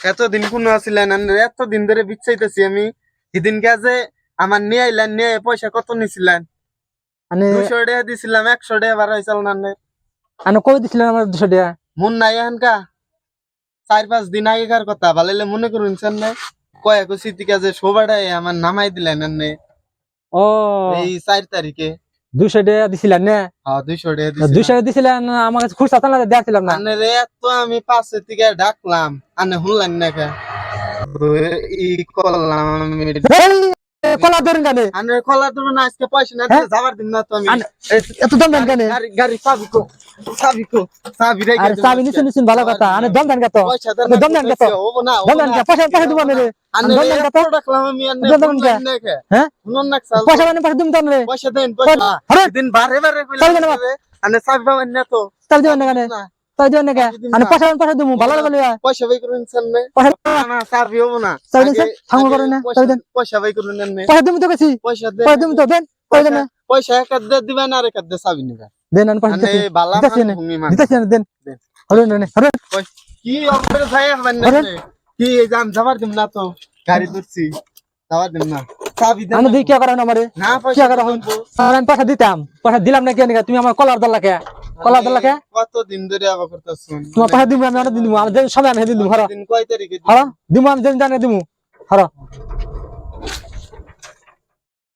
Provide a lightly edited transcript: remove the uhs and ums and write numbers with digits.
এতদিন কোন আসিলেন এতদিন ধরে বিচ্ছাইতেছি আমি সেদিনকে যে আমার নিয়ে আইলেন নিয়ে পয়সা কত নিছিলেন? মানে 200 টাকা দিছিলাম, 100 টাকা বার হয়েছিল না? আনে কবে দিছিলেন আমার 200 টাকা? মন নাই এখানকা 4-5 দিন আগেকার কথা ভালাইলে মনে করুনছেন না? কয়েক স্মৃতিকা যে সবাই আমার নামাই দিলেন এনে ও এই 4 তারিখে। 200 টাকা দিছিলেন না? হ্যাঁ 200 টাকা 200 দিছিলাম। টাকা দিছিলেন, আমার কাছে খুচরা ছিল না, দিয়েছিলাম না। আনে রে তো আমি পাশে থেকে ডাকলাম আনে শুনলেন না কে? ই করলাম আমি। কলা ধরেন কেন? আনে কলা দেবো না, আজকে পয়সা না দিলে যাবার দিন না তো আমি। এত দম দেন কেন? গাড়ি চাবি কো, চাবি কো, চাবি রেখে আরে চাবি নিছেন ভালো কথা, আনে দম দেন কত? পয়সা দম দেন কত? হবো না দম দেন কত? পয়সা দিব না রে। আনে দম দেন কত? ডাকলাম আমি আনে দম দেন শুনলেন না কে? হ্যাঁ শুনুন না চাল পয়সা মানে পয়সা দিম তো রে। পয়সা দেন পয়সা। আরে দিন বারে বারে চাবি দেন কইলাম রে আনে চাবি পাবেন না তো। চাবি দিবেন না কেন? চাবি দিবেন না কেন? আনে পয়সা দিমু ভালো লাগে লইয়া। পয়সা বাই করুন না পয়সা না চাবি হবো না। চাবি দেন থামো করুন না, চাবি দেন। পয়সা বাই করুন না পয়সা দিমু তো কাছি। পয়সা দেন পয়সা দিমু তো দেন। পয়সা দেন। পয়সা এক হাত দিয়ে দিবেন আর এক হাত দিয়ে চাবি নিবেন। দেন আনে পয়সা আনে দিতেছি। বালা দিতেছি মান না। ভূমি মান দিতেছি না, দেন। দেন। হরুন নে হরুন। কি অপরে ভাই হবেন না কি এই জাম যাবার দিম না তো গাড়ি ধরছি যাবার দিম না চাবি দেন আমি দেখি কি করেন আমারে? না কি পয়সা করে হন? দেবো। আমি পয়সা দিতাম, পয়সা দিলাম না কেন? তুমি আমার কলার দল লাগে, কলার দল লাগে। কত দিন ধরে আবার করতেছেন তোমার পয়সা দিব, আমি অনেক দিন দিব, আমি সবাই আমি দিন দিব। হরো দিন কয় তারিখে হরো দিমু, আমি জানি দিমু। হরো